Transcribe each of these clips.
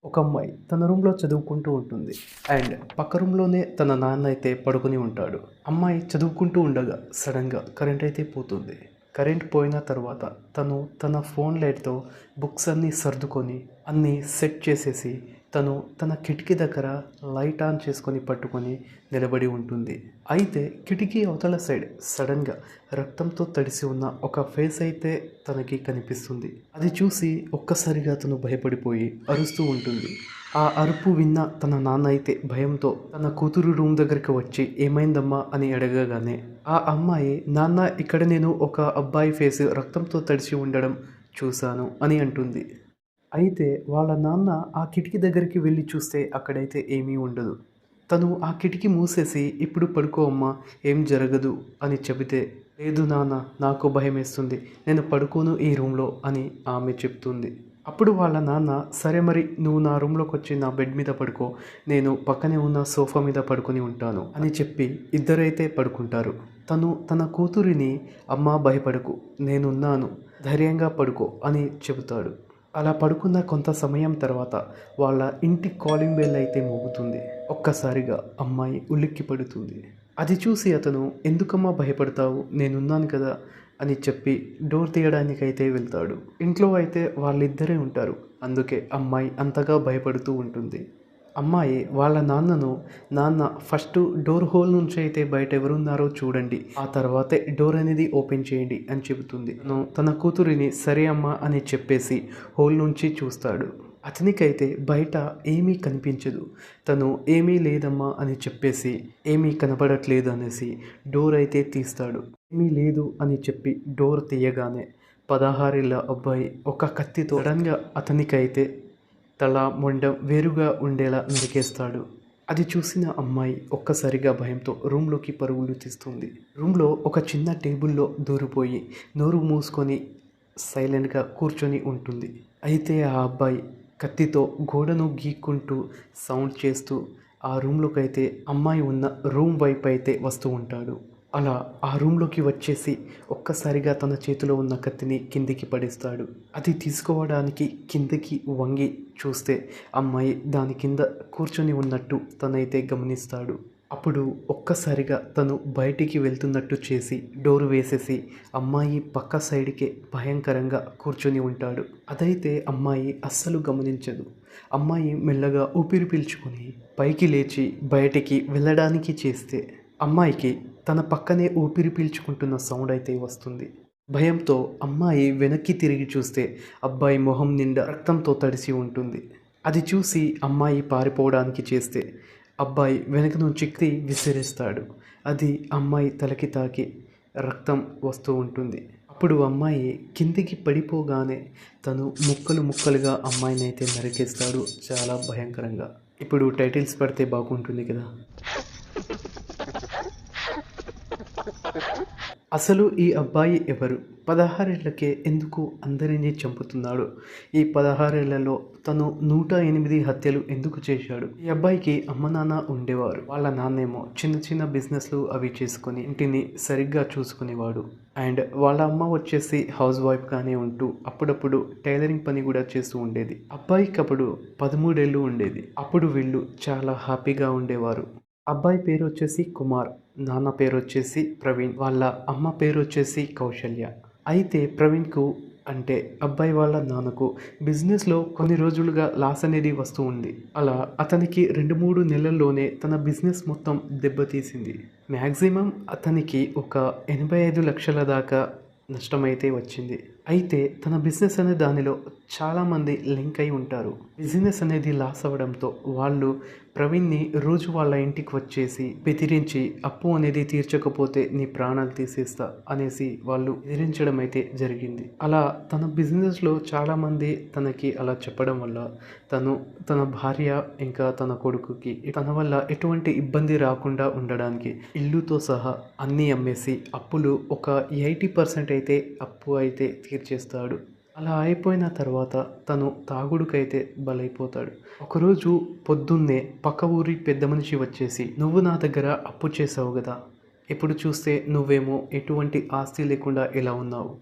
ఒక అమ్మాయి తన రూమ్లో చదువుకుంటూ ఉంటుంది. అండ్ పక్క రూమ్లోనే తన నాన్న అయితే పడుకుని ఉంటాడు. అమ్మాయి చదువుకుంటూ ఉండగా సడన్గా కరెంట్ అయితే పోతుంది. కరెంట్ పోయిన తర్వాత తను తన ఫోన్ లైట్తో బుక్స్ అన్నీ సర్దుకొని అన్నీ సెట్ చేసేసి తను తన కిటికీ దగ్గర లైట్ ఆన్ చేసుకొని పట్టుకొని నిలబడి ఉంటుంది. అయితే కిటికీ అవతల సైడ్ సడన్గా రక్తంతో తడిసి ఉన్న ఒక ఫేస్ అయితే తనకి కనిపిస్తుంది. అది చూసి ఒక్కసారిగా తను భయపడిపోయి అరుస్తూ ఉంటుంది. ఆ అరుపు విన్న తన నాన్న అయితే భయంతో తన కూతురు రూమ్ దగ్గరికి వచ్చి ఏమైందమ్మా అని అడగగానే ఆ అమ్మాయి, నాన్న ఇక్కడ నేను ఒక అబ్బాయి ఫేస్ రక్తంతో తడిసి ఉండడం చూశాను అని అంటుంది. అయితే వాళ్ళ నాన్న ఆ కిటికీ దగ్గరికి వెళ్ళి చూస్తే అక్కడైతే ఏమీ ఉండదు. తను ఆ కిటికీ మూసేసి ఇప్పుడు పడుకో అమ్మా, ఏం జరగదు అని చెబితే, లేదు నాన్న, నాకు భయమేస్తుంది, నేను పడుకోను ఈ రూమ్లో అని ఆమె చెప్తుంది. అప్పుడు వాళ్ళ నాన్న, సరే మరి నువ్వు నా రూమ్లోకి వచ్చి నా బెడ్ మీద పడుకో, నేను పక్కనే ఉన్న సోఫా మీద పడుకొని ఉంటాను అని చెప్పి ఇద్దరైతే పడుకుంటారు. తను తన కూతురిని, అమ్మా భయపడకు, నేనున్నాను, ధైర్యంగా పడుకో అని చెబుతాడు. అలా పడుకున్న కొంత సమయం తర్వాత వాళ్ళ ఇంటి కాలింగ్ బెల్ అయితే మోగుతుంది. ఒక్కసారిగా అమ్మాయి ఉలిక్కి పడుతుంది. అది చూసి అతను, ఎందుకమ్మా భయపడతావు, నేనున్నాను కదా అని చెప్పి డోర్ తీయడానికైతే వెళ్తాడు. ఇంట్లో అయితే వాళ్ళిద్దరే ఉంటారు. అందుకే అమ్మాయి అంతగా భయపడుతూ ఉంటుంది. అమ్మాయి వాళ్ళ నాన్నను, నాన్న ఫస్ట్ డోర్ హోల్ నుంచి అయితే బయట ఎవరున్నారో చూడండి, ఆ తర్వాతే డోర్ అనేది ఓపెన్ చేయండి అని చెబుతుంది. తన కూతురిని సరే అమ్మా అని చెప్పేసి హోల్ నుంచి చూస్తాడు. అతనికైతే బయట ఏమీ కనిపించదు. తను ఏమీ లేదమ్మా అని చెప్పేసి ఏమీ కనపడట్లేదు అనేసి డోర్ అయితే తీస్తాడు. ఏమీ లేదు అని చెప్పి డోర్ తీయగానే 16 ఏళ్ళ అబ్బాయి ఒక కత్తితో సడన్గా అతనికైతే తల మొండం వేరుగా ఉండేలా నరికేస్తాడు. అది చూసిన అమ్మాయి ఒక్కసారిగా భయంతో రూమ్లోకి పరుగులు తీస్తుంది. రూమ్లో ఒక చిన్న టేబుల్లో దూరిపోయి నోరు మూసుకొని సైలెంట్గా కూర్చొని ఉంటుంది. అయితే ఆ అబ్బాయి కత్తితో గోడను గీక్కుంటూ సౌండ్ చేస్తూ ఆ రూమ్లోకి అయితే అమ్మాయి ఉన్న రూమ్ వైపు అయితే వస్తూ ఉంటాడు. అలా ఆ రూమ్లోకి వచ్చేసి ఒక్కసారిగా తన చేతిలో ఉన్న కత్తిని కిందికి పడేస్తాడు. అది తీసుకోవడానికి కిందకి వంగి చూస్తే అమ్మాయి దాని కింద కూర్చొని ఉన్నట్టు తనైతే గమనిస్తాడు. అప్పుడు ఒక్కసారిగా తను బయటికి వెళ్తున్నట్టు చేసి డోర్ వేసేసి అమ్మాయి పక్క సైడ్కే భయంకరంగా కూర్చొని ఉంటాడు. అదైతే అమ్మాయి అస్సలు గమనించదు. అమ్మాయి మెల్లగా ఊపిరి పీల్చుకొని పైకి లేచి బయటికి వెళ్ళడానికి చేస్తే అమ్మాయికి తన పక్కనే ఊపిరి పీల్చుకుంటున్న సౌండ్ అయితే వస్తుంది. భయంతో అమ్మాయి వెనక్కి తిరిగి చూస్తే అబ్బాయి మొహం నిండా రక్తంతో తడిసి ఉంటుంది. అది చూసి అమ్మాయి పారిపోవడానికి చేస్తే అబ్బాయి వెనక నుంచి విసిరేస్తాడు. అది అమ్మాయి తలకి తాకి రక్తం వస్తూ ఉంటుంది. అప్పుడు అమ్మాయి కిందికి పడిపోగానే తను ముక్కలు ముక్కలుగా అమ్మాయిని అయితే నరికేస్తాడు, చాలా భయంకరంగా. ఇప్పుడు టైటిల్స్ పడితే బాగుంటుంది కదా. అసలు ఈ అబ్బాయి ఎవరు? 16 ఏళ్లకే ఎందుకు అందరినీ చంపుతున్నాడు? ఈ 16 ఏళ్లలో తను 108 హత్యలు ఎందుకు చేశాడు? ఈ అబ్బాయికి అమ్మ నాన్న ఉండేవారు. వాళ్ళ నాన్నేమో చిన్న చిన్న బిజినెస్లు అవి చేసుకొని ఇంటిని సరిగ్గా చూసుకునేవాడు. అండ్ వాళ్ళ అమ్మ వచ్చేసి హౌస్ వైఫ్గానే ఉంటూ అప్పుడప్పుడు టైలరింగ్ పని కూడా చేస్తూ ఉండేది. అబ్బాయికి అప్పుడు 13 ఏళ్ళు ఉండేది. అప్పుడు వీళ్ళు చాలా హ్యాపీగా ఉండేవారు. అబ్బాయి పేరు వచ్చేసి కుమార్, నాన్న పేరు వచ్చేసి ప్రవీణ్, వాళ్ళ అమ్మ పేరు వచ్చేసి కౌశల్య. అయితే ప్రవీణ్కు అంటే అబ్బాయి వాళ్ళ నాన్నకు బిజినెస్లో కొన్ని రోజులుగా లాస్ అనేది వస్తూ ఉంది. అలా అతనికి 2-3 నెలల్లోనే తన బిజినెస్ మొత్తం దెబ్బతీసింది. మ్యాక్సిమం అతనికి ఒక 85 లక్షల దాకా నష్టమైతే వచ్చింది. అయితే తన బిజినెస్ అనే దానిలో చాలామంది లింక్ అయి ఉంటారు. బిజినెస్ అనేది లాస్ అవ్వడంతో వాళ్ళు ప్రవీణ్ని రోజు వాళ్ళ ఇంటికి వచ్చేసి బెదిరించి అప్పు అనేది తీర్చకపోతే నీ ప్రాణాలు తీసేస్తా అనేసి వాళ్ళు బెదిరించడం అయితే జరిగింది. అలా తన బిజినెస్లో చాలామంది తనకి అలా చెప్పడం వల్ల తను తన భార్య ఇంకా తన కొడుకుకి తన వల్ల ఎటువంటి ఇబ్బంది రాకుండా ఉండడానికి ఇల్లుతో సహా అన్నీ అమ్మేసి అప్పులు ఒక 80% అయితే అప్పు అయితే తీర్చేస్తాడు. అలా అయిపోయిన తర్వాత తను తాగుడుకైతే బలైపోతాడు. ఒకరోజు పొద్దున్నే పక్క ఊరి పెద్ద మనిషి వచ్చేసి, నువ్వు నా దగ్గర అప్పు చేసావు కదా, ఇప్పుడు చూస్తే నువ్వేమో ఎటువంటి ఆస్తి లేకుండా ఎలా ఉన్నావు,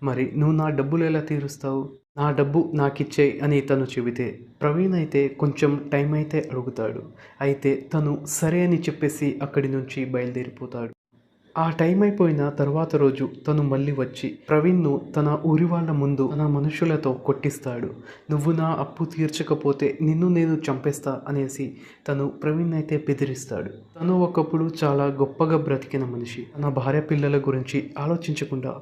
మరి నువ్వు నా డబ్బులు ఎలా తీరుస్తావు, నా డబ్బు నాకిచ్చేయి అని తను చెబితే ప్రవీణ్ అయితే కొంచెం టైం అయితే అడుగుతాడు. అయితే తను సరే అని చెప్పేసి అక్కడి నుంచి బయలుదేరిపోతాడు. ఆ టైం అయిపోయిన తర్వాత రోజు తను మళ్ళీ వచ్చి ప్రవీణ్ను తన ఊరి వాళ్ళ ముందు తన మనుషులతో కొట్టిస్తాడు. నువ్వు నా అప్పు తీర్చకపోతే నిన్ను నేను చంపేస్తా అనేసి తను ప్రవీణ్ అయితే బెదిరిస్తాడు. తను ఒకప్పుడు చాలా గొప్పగా బ్రతికిన మనిషి. తన భార్య పిల్లల గురించి ఆలోచించకుండా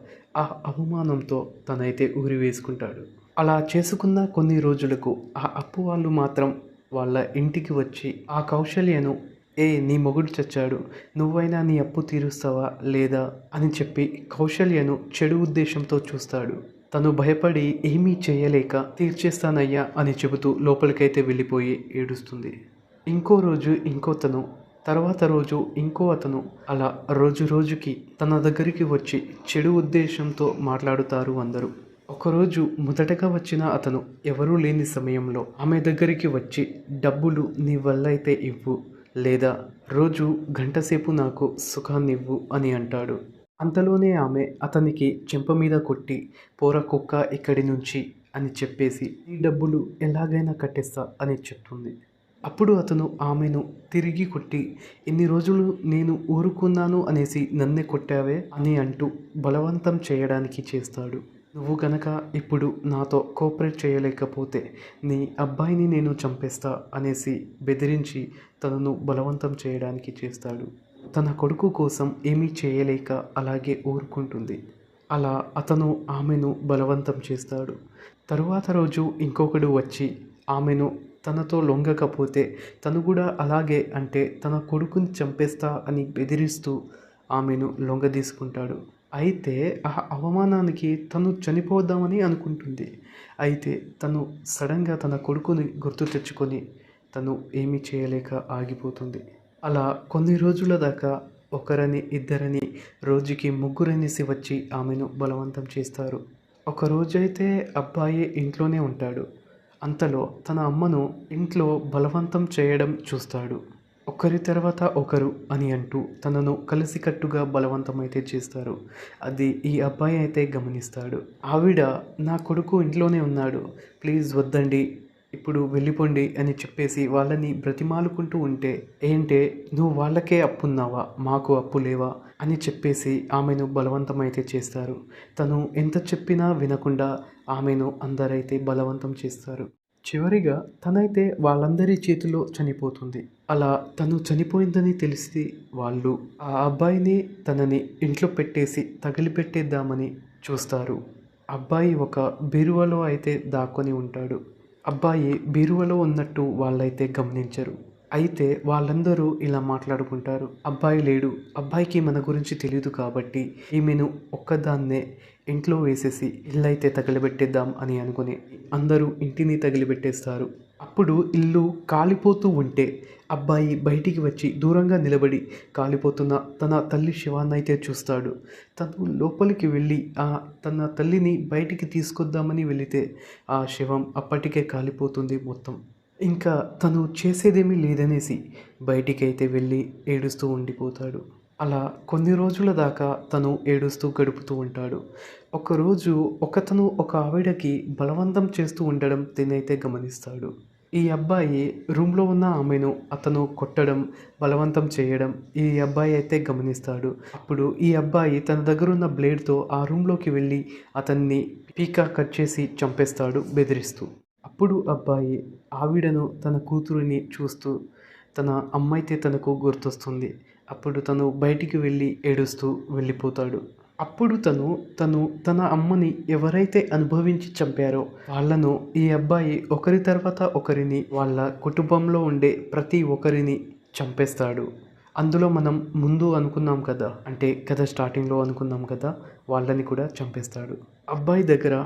ఆ అవమానంతో తనైతే ఊరి వేసుకుంటాడు. అలా చేసుకున్న కొన్ని రోజులకు ఆ అప్పు వాళ్ళు మాత్రం వాళ్ళ ఇంటికి వచ్చి ఆ కౌశల్యను నీ మొగుడు చచ్చాడు, నువ్వైనా నీ అప్పు తీరుస్తావా లేదా అని చెప్పి కౌశల్యను చెడు ఉద్దేశంతో చూస్తాడు. తను భయపడి ఏమీ చేయలేక తీర్చేస్తానయ్యా అని చెబుతూ లోపలికైతే వెళ్ళిపోయి ఏడుస్తుంది. ఇంకో రోజు ఇంకోతను, తర్వాత రోజు ఇంకో అతను, అలా రోజు రోజుకి తన దగ్గరికి వచ్చి చెడు ఉద్దేశంతో మాట్లాడుతారు అందరూ. ఒకరోజు మొదటగా వచ్చిన అతను ఎవరూ లేని సమయంలో ఆమె దగ్గరికి వచ్చి డబ్బులు నీ వల్ల అయితే ఇవ్వు, లేదా రోజు గంటసేపు నాకు సుఖాన్నివ్వు అని అంటాడు. అంతలోనే ఆమె అతనికి చెంప మీద కొట్టి పోర కుక్క ఇక్కడి నుంచి అని చెప్పేసి ఈ డబ్బులు ఎలాగైనా కట్టేస్తా అని చెప్తుంది. అప్పుడు అతను ఆమెను తిరిగి కొట్టి ఇన్ని రోజులు నేను ఊరుకున్నాను అనేసి నన్నే కొట్టావే అని అంటూ బలవంతం చేయడానికి చేస్తాడు. నువ్వు గనక ఇప్పుడు నాతో కోఆపరేట్ చేయలేకపోతే నీ అబ్బాయిని నేను చంపేస్తా అనేసి బెదిరించి తనను బలవంతం చేయడానికి చేస్తాడు. తన కొడుకు కోసం ఏమీ చేయలేక అలాగే ఊరుకుంటుంది. అలా అతను ఆమెను బలవంతం చేస్తాడు. తరువాత రోజు ఇంకొకడు వచ్చి ఆమెను తనతో లొంగకపోతే తను కూడా అలాగే అంటే తన కొడుకుని చంపేస్తా అని బెదిరిస్తూ ఆమెను లొంగదీసుకుంటాడు. అయితే ఆ అవమానానికి తను చనిపోదామని అనుకుంటుంది. అయితే తను సడన్గా తన కొడుకుని గుర్తు తెచ్చుకొని తను ఏమీ చేయలేక ఆగిపోతుంది. అలా కొన్ని రోజుల దాకా ఒకరని ఇద్దరని రోజుకి ముగ్గురనేసి వచ్చి ఆమెను బలవంతం చేస్తారు. ఒక రోజైతే అబ్బాయి ఇంట్లోనే ఉంటాడు. అంతలో తన అమ్మను ఇంట్లో బలవంతం చేయడం చూస్తాడు. ఒకరి తర్వాత ఒకరు అని అంటూ తనను కలిసికట్టుగా బలవంతమైతే చేస్తారు. అది ఈ అబ్బాయి అయితే గమనిస్తాడు. ఆవిడ నా కొడుకు ఇంట్లోనే ఉన్నాడు, ప్లీజ్ వద్దండి, ఇప్పుడు వెళ్ళిపోండి అని చెప్పేసి వాళ్ళని బ్రతిమాలుకుంటూ ఉంటే ఏంటే నువ్వు వాళ్ళకే అప్పున్నావా, మాకు అప్పు లేవా అని చెప్పేసి ఆమెను బలవంతమైతే చేస్తారు. తను ఎంత చెప్పినా వినకుండా ఆమెను అందరైతే బలవంతం చేస్తారు. చివరిగా తనైతే వాళ్ళందరి చేతిలో చనిపోతుంది. అలా తను చనిపోయిందని తెలిసి వాళ్ళు ఆ అబ్బాయిని తనని ఇంట్లో పెట్టేసి తగిలిపెట్టేద్దామని చూస్తారు. అబ్బాయి ఒక బీరువాలో అయితే దాక్కొని ఉంటాడు. అబ్బాయి బీరువాలో ఉన్నట్టు వాళ్ళైతే గమనించరు. అయితే వాళ్ళందరూ ఇలా మాట్లాడుకుంటారు, అబ్బాయి లేడు, అబ్బాయికి మన గురించి తెలియదు కాబట్టి ఈమెను ఒక్కదాన్నే ఇంట్లో వేసేసి ఇల్లైతే తగిలిపెట్టేద్దాం అని అనుకుని అందరూ ఇంటిని తగిలిపెట్టేస్తారు. అప్పుడు ఇల్లు కాలిపోతూ ఉంటే అబ్బాయి బయటికి వచ్చి దూరంగా నిలబడి కాలిపోతున్న తన తల్లి శవాన్నైతే చూస్తాడు. తను లోపలికి వెళ్ళి తన తల్లిని బయటికి తీసుకొద్దామని వెళితే ఆ శవం అప్పటికే కాలిపోతుంది మొత్తం. ఇంకా తను చేసేదేమీ లేదనేసి బయటికైతే వెళ్ళి ఏడుస్తూ ఉండిపోతాడు. అలా కొన్ని రోజుల దాకా తను ఏడుస్తూ గడుపుతూ ఉంటాడు. ఒకరోజు ఒకతను ఒక ఆవిడకి బలవంతం చేస్తూ ఉండడం తినైతే గమనిస్తాడు. ఈ అబ్బాయి రూమ్లో ఉన్న ఆమెను అతను కొట్టడం, బలవంతం చేయడం ఈ అబ్బాయి అయితే గమనిస్తాడు. అప్పుడు ఈ అబ్బాయి తన దగ్గర ఉన్న బ్లేడ్తో ఆ రూమ్లోకి వెళ్ళి అతన్ని పీక కట్ చేసి చంపేస్తాడు బెదిరిస్తూ. అప్పుడు అబ్బాయి ఆవిడను తన కూతురిని చూస్తూ తన అమ్మైతే తనకు గుర్తొస్తుంది. అప్పుడు తను బయటికి వెళ్ళి ఏడుస్తూ వెళ్ళిపోతాడు. అప్పుడు తను తన అమ్మని ఎవరైతే అనుభవించి చంపారో వాళ్ళను ఈ అబ్బాయి ఒకరి తర్వాత ఒకరిని వాళ్ళ కుటుంబంలో ఉండే ప్రతి ఒక్కరిని చంపేస్తాడు. అందులో మనం ముందు అనుకున్నాం కదా, అంటే కథ స్టార్టింగ్లో అనుకున్నాం కదా, వాళ్ళని కూడా చంపేస్తాడు. అబ్బాయి దగ్గర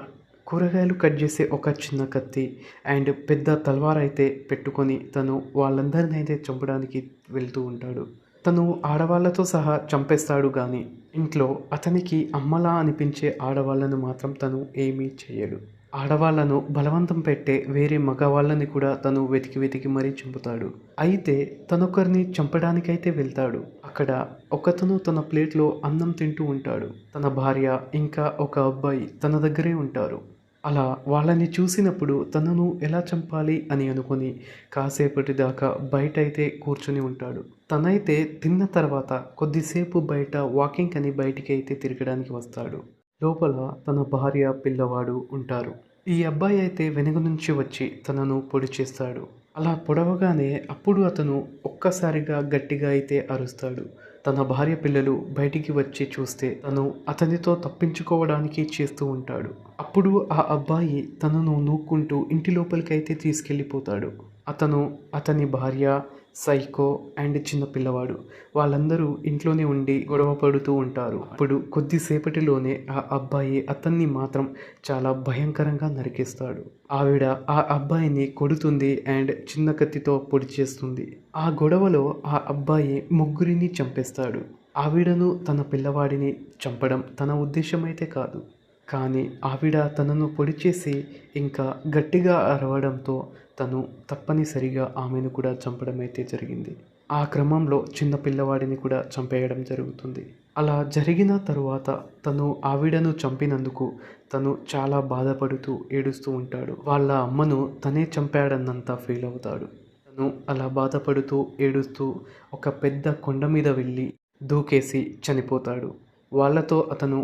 కూరగాయలు కట్ చేసే ఒక చిన్న కత్తి అండ్ పెద్ద తల్వార్ అయితే పెట్టుకొని తను వాళ్ళందరినీ అయితే చంపడానికి వెళ్తూ ఉంటాడు. తను ఆడవాళ్ళతో సహా చంపేస్తాడు కానీ ఇంట్లో అతనికి అమ్మలా అనిపించే ఆడవాళ్ళను మాత్రం తను ఏమీ చేయడు. ఆడవాళ్లను బలవంతం పెట్టే వేరే మగవాళ్ళని కూడా తను వెతికి మరీ చంపుతాడు. అయితే తనొకరిని చంపడానికైతే వెళ్తాడు. అక్కడ ఒకతను తన ప్లేట్లో అన్నం తింటూ ఉంటాడు. తన భార్య ఇంకా ఒక అబ్బాయి తన దగ్గరే ఉంటారు. అలా వాళ్ళని చూసినప్పుడు తనను ఎలా చంపాలి అని అనుకొని కాసేపటి దాకా బయటైతే కూర్చొని ఉంటాడు. తనైతే తిన్న తర్వాత కొద్దిసేపు బయట వాకింగ్ అని బయటికైతే తిరగడానికి వస్తాడు. లోపల తన భార్య, పిల్లవాడు ఉంటారు. ఈ అబ్బాయి అయితే వెనుక నుంచి వచ్చి తనను పొడి చేస్తాడు. అలా పొడవగానే అప్పుడు అతను ఒక్కసారిగా గట్టిగా అయితే అరుస్తాడు. తన భార్య, పిల్లలు బయటికి వచ్చి చూస్తే తను అతనితో తప్పించుకోవడానికి చేస్తూ ఉంటాడు. అప్పుడు ఆ అబ్బాయి తనను నూక్కుంటూ ఇంటి లోపలికైతే తీసుకెళ్ళిపోతాడు. అతను, అతని భార్య, సైకో అండ్ చిన్న పిల్లవాడు వాళ్ళందరూ ఇంట్లోనే ఉండి గొడవ పడుతూ ఉంటారు. అప్పుడు కొద్దిసేపటిలోనే ఆ అబ్బాయి అతన్ని మాత్రం చాలా భయంకరంగా నరికేస్తాడు. ఆవిడ ఆ అబ్బాయిని కొడుతుంది అండ్ చిన్న కత్తితో పొడి చేస్తుంది. ఆ గొడవలో ఆ అబ్బాయి ముగ్గురిని చంపేస్తాడు. ఆవిడను, తన పిల్లవాడిని చంపడం తన ఉద్దేశమైతే కాదు. కానీ ఆవిడ తనను పొడి చేసి ఇంకా గట్టిగా అరవడంతో తను తప్పనిసరిగా ఆమెను కూడా చంపడం అయితే జరిగింది. ఆ క్రమంలో చిన్న పిల్లవాడిని కూడా చంపేయడం జరుగుతుంది. అలా జరిగిన తరువాత తను ఆవిడను చంపినందుకు తను చాలా బాధపడుతూ ఏడుస్తూ ఉంటాడు. వాళ్ళ అమ్మను తనే చంపాడన్నంత ఫీల్ అవుతాడు. తను అలా బాధపడుతూ ఏడుస్తూ ఒక పెద్ద కొండ మీద వెళ్ళి దూకేసి చనిపోతాడు. వాళ్ళతో అతను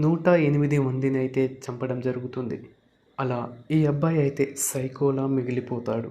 108 మందిని అయితే చంపడం జరుగుతుంది. అలా ఈ అబ్బాయి అయితే సైకోలా మిగిలిపోతాడు.